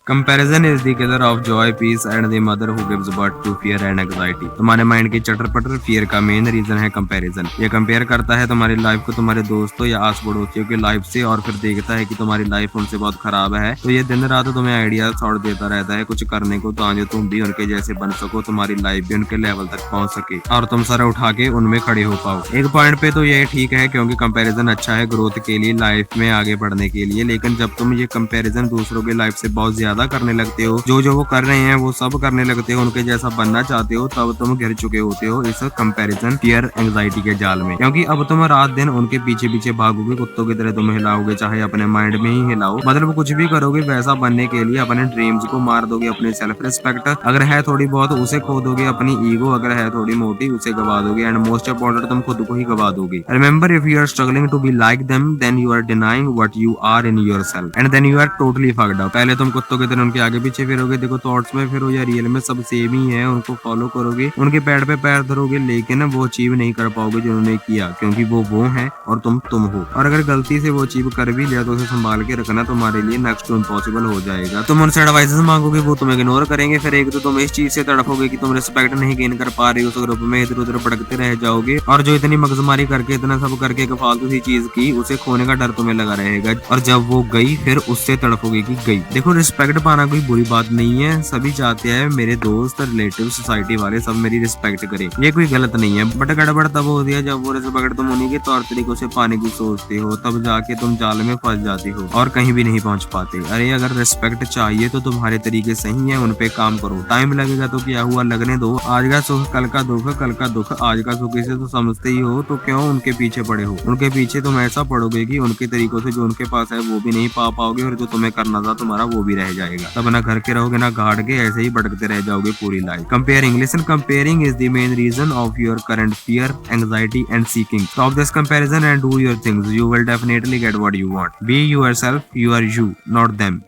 Comparison is the killer of joy peace and the mother who gives birth to fear and anxiety. तुम्हारे mind की chatter patter fear का main reason है comparison. ये compare करता है तुम्हारी life को तुम्हारे दोस्तों या आस पड़ोसियों की लाइफ से और फिर देखता है कि तुम्हारी लाइफ उनसे बहुत खराब है, तो ये दिन रात तुम्हें आइडिया शॉट देता रहता है कुछ करने को, ताकि तुम भी उनके जैसे बन सको, तुम्हारी लाइफ भी उनके लेवल तक पहुंच सके और तुम सर उठा के उनमें खड़े हो पाओ। एक पॉइंट पे तो ये ठीक है क्योंकि कंपैरिजन अच्छा है ग्रोथ के लिए, लाइफ में आगे बढ़ने के लिए, लेकिन जब तुम ये कंपैरिजन दूसरों की लाइफ से बहुत ज्यादा करने लगते हो, जो जो वो कर रहे हैं वो सब करने लगते हो, उनके जैसा बनना चाहते हो, तब तुम गिर चुके होते हो इस कंपैरिजन फियर एंग्जाइटी के जाल में। क्योंकि अब तुम रात दिन उनके पीछे पीछे भागोगे, कुत्तों की तरह तुम हिलाओगे, चाहे अपने माइंड में ही हिलाओ, मतलब कुछ भी करोगे वैसा बनने के लिए। अपने ड्रीम्स को मार दोगे, अपनी सेल्फ रिस्पेक्ट अगर है थोड़ी बहुत उसे खो दोगे, अपनी ईगो अगर है थोड़ी मोटी उसे गवा दोगे, एंड मोस्ट इंपॉर्टेंट तुम खुद को ही गवा दोगे। Remember, if you are struggling to be like them, then you are denying what you are in yourself and then you are totally fucked up. पहले तुम कुत्तों की तरह उनके आगे पीछे फिरोगे, देखो थॉट्स में फिरो या रियल में सब सेम ही है, उनको फॉलो करोगे, उनके पैर पे पैर धरोगे, लेकिन वो अचीव नहीं कर पाओगे जो उन्होंने किया, क्योंकि वो है और तुम हो। और अगर गलती से वो अचीव कर भी लिया तो उसे संभाल के रखना तुम्हारे लिए नेक्स्ट टू इम्पॉसिबल हो जाएगा। तुम उनसे एडवाइसेस मांगोगे, वो तुम्हें इग्नोर करेंगे, फिर एक तो तुम इस चीज से तड़पोगे कि तुम रिस्पेक्ट नहीं गेन कर पा रहे हो, उस ग्रुप में इधर उधर भटकते रह जाओगे, और जो इतनी मगजमारी करके इतना सब करके एक फालतू सी चीज की, उसे खोने का डर तुम्हें लगा रहेगा, और जब वो गई फिर उससे तड़पोगे कि गई। देखो, रिस्पेक्ट पाना कोई बुरी बात नहीं है, सभी चाहते हैं मेरे दोस्त, रिलेटिव, सोसाइटी वाले सब मेरी रिस्पेक्ट करें, ये कोई गलत नहीं है। बट गड़बड़ तब होती है जब वो रिस्पेक्ट तुम उन्हीं के तौर तरीकों से पाने की सोचते हो, तब जाके तुम जाल में फंस जाते हो और कहीं भी नहीं पहुंच पाते। अरे अगर रिस्पेक्ट चाहिए तो तुम्हारे तरीके सही है, उन पे काम करो, टाइम लगेगा तो क्या हुआ, लगने दो। आज का सुख कल का दुख, कल का दुख आज का सुख, इसे तो समझते ही हो, तो क्यों उनके पीछे पड़े हो। उनके पीछे तुम ऐसा पड़ोगे कि उनके तरीकों से जो उनके पास है वो भी नहीं पा पाओगे, और जो तुम्हें करना था तुम्हारा वो भी रह जाएगा। तब ना घर के रहोगे ना घाट के, ऐसे ही भटकते रह जाओगे पूरी life. Comparing, listen, comparing is the main reason of your current fear, anxiety and seeking. Stop this comparison and do your things. You will definitely get what you want. Be yourself. You are you, not them.